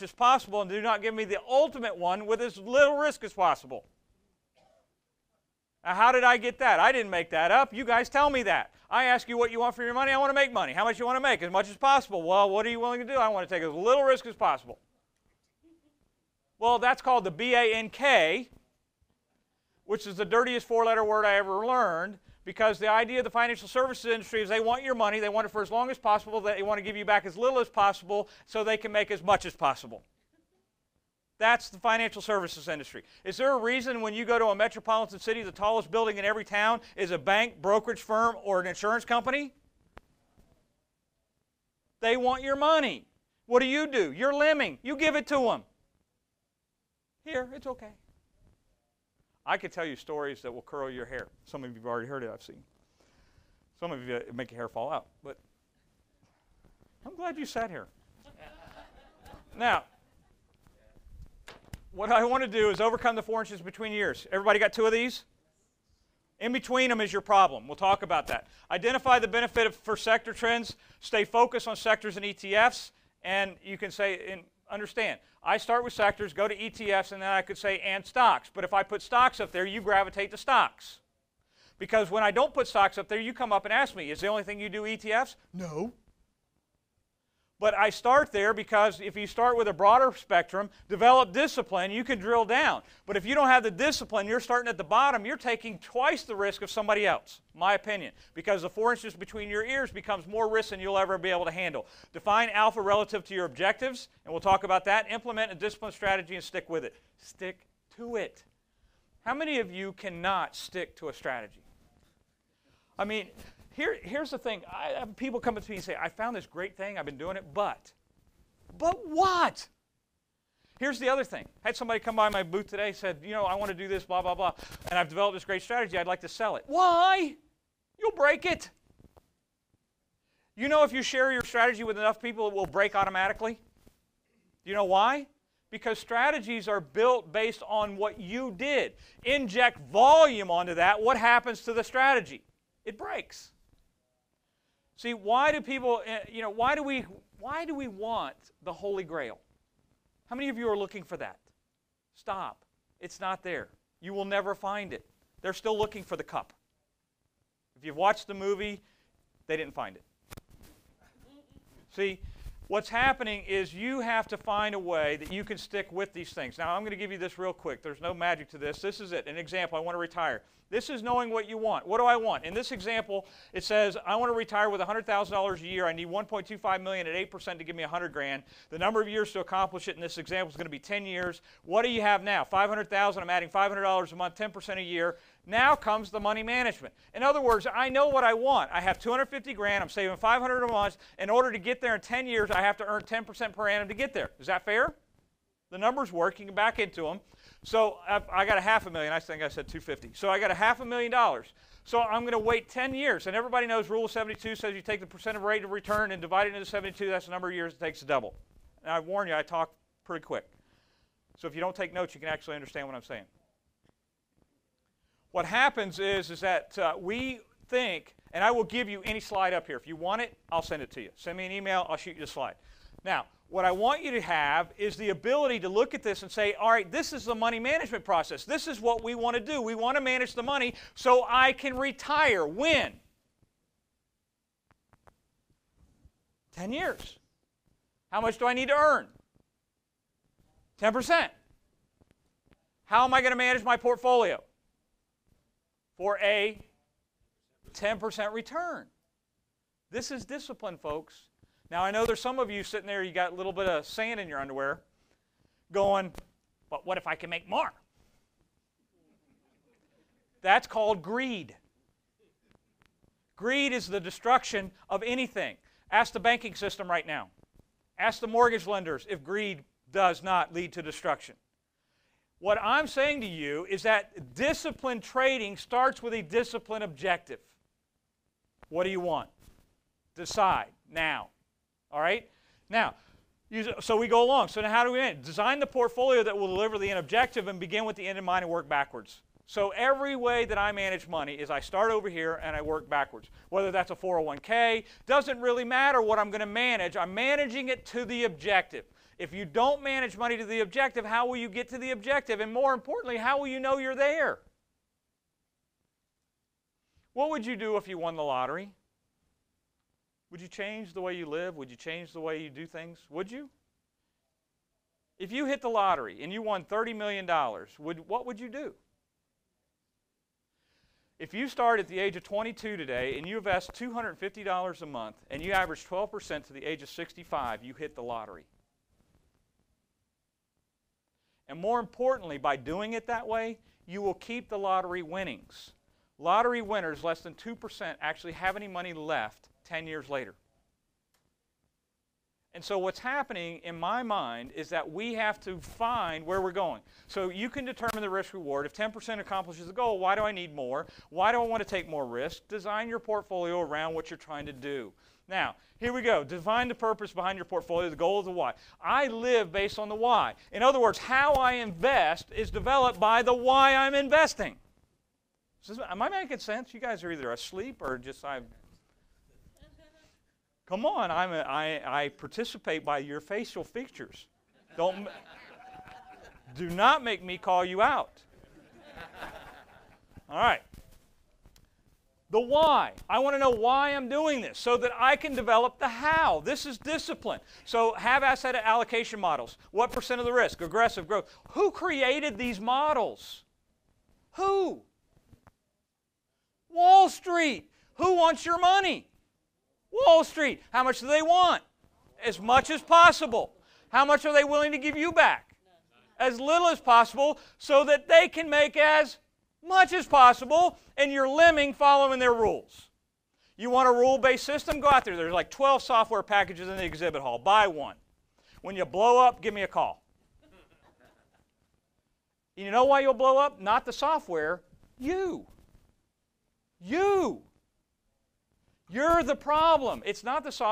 as possible and do not give me the ultimate one with as little risk as possible. Now, how did I get that? I didn't make that up. You guys tell me that. I ask you what you want for your money. I want to make money. How much you want to make? As much as possible. Well, what are you willing to do? I want to take as little risk as possible. Well, that's called the BANK, which is the dirtiest four-letter word I ever learned, because the idea of the financial services industry is they want your money, they want it for as long as possible, they want to give you back as little as possible so they can make as much as possible. That's the financial services industry. Is there a reason when you go to a metropolitan city, the tallest building in every town is a bank, brokerage firm, or an insurance company? They want your money. What do? You're lemming. You give it to them. Here, it's okay. I could tell you stories that will curl your hair. Some of you have already heard it, I've seen. Some of you make your hair fall out. But I'm glad you sat here. Now, what I want to do is overcome the 4 inches between your ears. Everybody got 2 of these? In between them is your problem. We'll talk about that. Identify the benefit for sector trends. Stay focused on sectors and ETFs. And you can say, and understand, I start with sectors, go to ETFs, and then I could say, and stocks. But if I put stocks up there, you gravitate to stocks. Because when I don't put stocks up there, you come up and ask me, is the only thing you do ETFs? No. But I start there because if you start with a broader spectrum, develop discipline, you can drill down. But if you don't have the discipline, you're starting at the bottom, you're taking twice the risk of somebody else, my opinion. Because the 4 inches between your ears becomes more risk than you'll ever be able to handle. Define alpha relative to your objectives, and we'll talk about that. Implement a discipline strategy and stick with it. Stick to it. How many of you cannot stick to a strategy? I mean, here's the thing. I have people come up to me and say, I found this great thing, I've been doing it, but what? Here's the other thing. I had somebody come by my booth today and said, you know, I want to do this, blah, blah, blah, and I've developed this great strategy, I'd like to sell it. Why? You'll break it. You know, if you share your strategy with enough people, it will break automatically. Do you know why? Because strategies are built based on what you did. Inject volume onto that, what happens to the strategy? It breaks. See, why do people, why do we want the Holy Grail? How many of you are looking for that? Stop. It's not there. You will never find it. They're still looking for the cup. If you've watched the movie, they didn't find it. See, what's happening is you have to find a way that you can stick with these things. Now, I'm going to give you this real quick. There's no magic to this. This is it. An example. I want to retire. This is knowing what you want. What do I want? In this example, it says I want to retire with $100,000 a year. I need $1.25 million at 8% to give me $100 grand. The number of years to accomplish it in this example is going to be 10 years. What do you have now? $500,000. I'm adding $500 a month, 10% a year. Now comes the money management. In other words, I know what I want. I have $250 grand. I'm saving $500 a month. In order to get there in 10 years, I have to earn 10% per annum to get there. Is that fair? The numbers work. You can back into them. So I got $500,000. I think I said 250. So I got $500,000. So I'm going to wait 10 years. And everybody knows Rule of 72 says you take the percent of rate of return and divide it into 72. That's the number of years it takes to double. And I warn you, I talk pretty quick. So if you don't take notes, you can actually understand what I'm saying. What happens is that we think, and I will give you any slide up here. If you want it, I'll send it to you. Send me an email. I'll shoot you the slide. Now, what I want you to have is the ability to look at this and say, all right, this is the money management process. This is what we want to do. We want to manage the money so I can retire. When? 10 years. How much do I need to earn? 10%. How am I going to manage my portfolio? For a 10% return. This is discipline, folks. Now, I know there's some of you sitting there, you got a little bit of sand in your underwear, going, but what if I can make more? That's called greed. Greed is the destruction of anything. Ask the banking system right now. Ask the mortgage lenders if greed does not lead to destruction. What I'm saying to you is that disciplined trading starts with a disciplined objective. What do you want? Decide now. All right? Now, so we go along. So now how do we end? Design the portfolio that will deliver the end objective and begin with the end in mind and work backwards. So every way that I manage money is I start over here and I work backwards. Whether that's a 401k, doesn't really matter what I'm going to manage. I'm managing it to the objective. If you don't manage money to the objective, how will you get to the objective? And more importantly, how will you know you're there? What would you do if you won the lottery? Would you change the way you live? Would you change the way you do things? Would you? If you hit the lottery and you won $30 million, what would you do? If you start at the age of 22 today and you invest $250 a month and you average 12% to the age of 65, you hit the lottery. And more importantly, by doing it that way, you will keep the lottery winnings. Lottery winners, less than 2%, actually have any money left 10 years later. And so what's happening in my mind is that we have to find where we're going. So you can determine the risk reward. If 10% accomplishes the goal, why do I need more? Why do I want to take more risk? Design your portfolio around what you're trying to do. Now, here we go. Define the purpose behind your portfolio. The goal is the why. I live based on the why. In other words, how I invest is developed by the why I'm investing. Am I making sense? You guys are either asleep or just come on, I participate by your facial features. Do not make me call you out. All right. The why. I want to know why I'm doing this so that I can develop the how. This is discipline. So have asset allocation models. What percent of the risk? Aggressive growth. Who created these models? Who? Wall Street. Who wants your money? Wall Street. How much do they want? As much as possible. How much are they willing to give you back? As little as possible so that they can make as much as possible and you're lemming following their rules. You want a rule-based system? Go out there. There's like 12 software packages in the exhibit hall. Buy one. When you blow up, give me a call. You know why you'll blow up? Not the software. You. You're the problem. It's not the software.